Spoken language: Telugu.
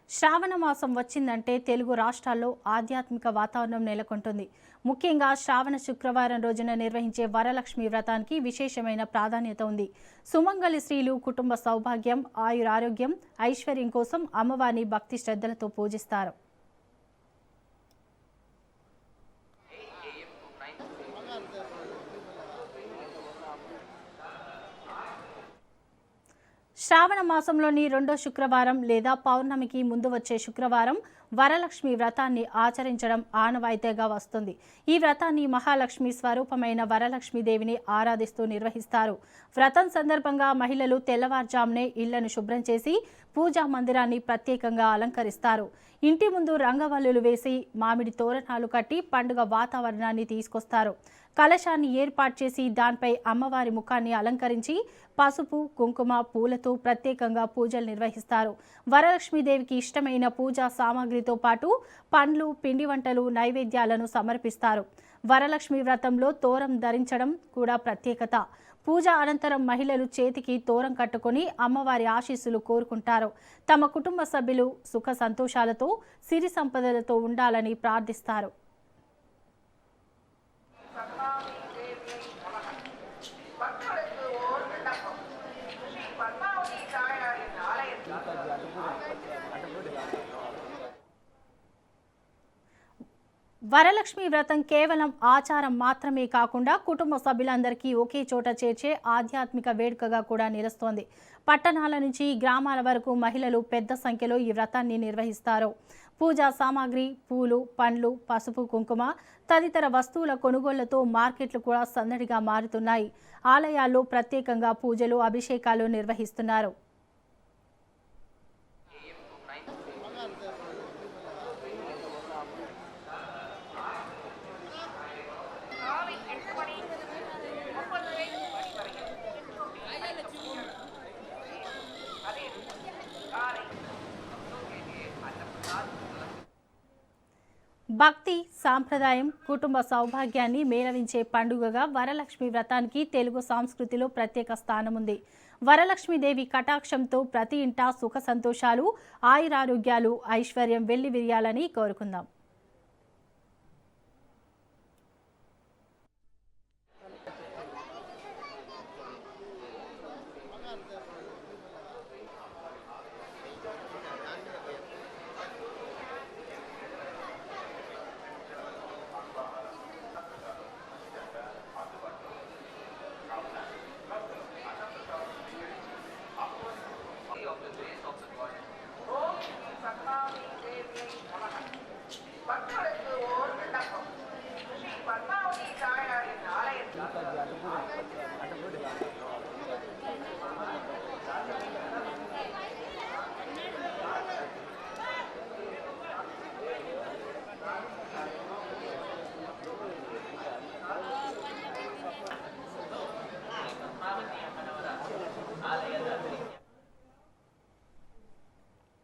శ్రావణ మాసం వచ్చిందంటే తెలుగు రాష్ట్రాల్లో ఆధ్యాత్మిక వాతావరణం నెలకొంటుంది. ముఖ్యంగా శ్రావణ శుక్రవారం రోజున నిర్వహించే వరలక్ష్మి వ్రతానికి విశేషమైన ప్రాధాన్యత ఉంది. సుమంగళి స్త్రీలు కుటుంబ సౌభాగ్యం, ఆయురారోగ్యం, ఐశ్వర్యం కోసం అమ్మవారిని భక్తి శ్రద్ధలతో పూజిస్తారు. శ్రావణ మాసంలోని రెండో శుక్రవారం లేదా పౌర్ణమికి ముందు వచ్చే శుక్రవారం వరలక్ష్మి వ్రతాన్ని ఆచరించడం ఆనవాయితీగా వస్తుంది. ఈ వ్రతాన్ని మహాలక్ష్మి స్వరూపమైన వరలక్ష్మీదేవిని ఆరాధిస్తూ నిర్వహిస్తారు. వ్రతం సందర్భంగా మహిళలు తెల్లవారుజామునే ఇళ్లను శుభ్రం చేసి పూజా మందిరాన్ని ప్రత్యేకంగా అలంకరిస్తారు. ఇంటి ముందు రంగవల్లులు వేసి మామిడి తోరణాలు కట్టి పండుగ వాతావరణాన్ని తీసుకొస్తారు. కలశాన్ని ఏర్పాటు చేసి దానిపై అమ్మవారి ముఖాన్ని అలంకరించి పసుపు, కుంకుమ, పూలతో ప్రత్యేకంగా పూజలు నిర్వహిస్తారు. వరలక్ష్మీదేవికి ఇష్టమైన పూజా సామాగ్రితో పాటు పండ్లు, పిండి వంటలు, నైవేద్యాలను సమర్పిస్తారు. వరలక్ష్మి వ్రతంలో తోరం ధరించడం కూడా ప్రత్యేకత. పూజ అనంతరం మహిళలు చేతికి తోరం కట్టుకొని అమ్మవారి ఆశీస్సులు కోరుకుంటారు. తమ కుటుంబ సభ్యులు సుఖ సంతోషాలతో, సిరి సంపదలతో ఉండాలని ప్రార్థిస్తారు. వరలక్ష్మి వ్రతం కేవలం ఆచారం మాత్రమే కాకుండా కుటుంబ సభ్యులందరికీ ఒకే చోట చేర్చే ఆధ్యాత్మిక వేడుకగా కూడా నిలుస్తోంది. పట్టణాల నుంచి గ్రామాల వరకు మహిళలు పెద్ద సంఖ్యలో ఈ వ్రతాన్ని నిర్వహిస్తారు. పూజా సామాగ్రి, పూలు, పండ్లు, పసుపు, కుంకుమ తదితర వస్తువుల కొనుగోళ్లతో మార్కెట్లు కూడా సందడిగా మారుతున్నాయి. ఆలయాల్లో ప్రత్యేకంగా పూజలు, అభిషేకాలు నిర్వహిస్తున్నారు. భక్తి, సాంప్రదాయం, కుటుంబ సౌభాగ్యాన్ని మేళవించే పండుగగా వరలక్ష్మి వ్రతానికి తెలుగు సంస్కృతిలో ప్రత్యేక స్థానం ఉంది. వరలక్ష్మీదేవి కటాక్షంతో ప్రతి ఇంటా సుఖ సంతోషాలు, ఆయురారోగ్యాలు, ఐశ్వర్యం వెల్లివిరియాలని కోరుకుందాం.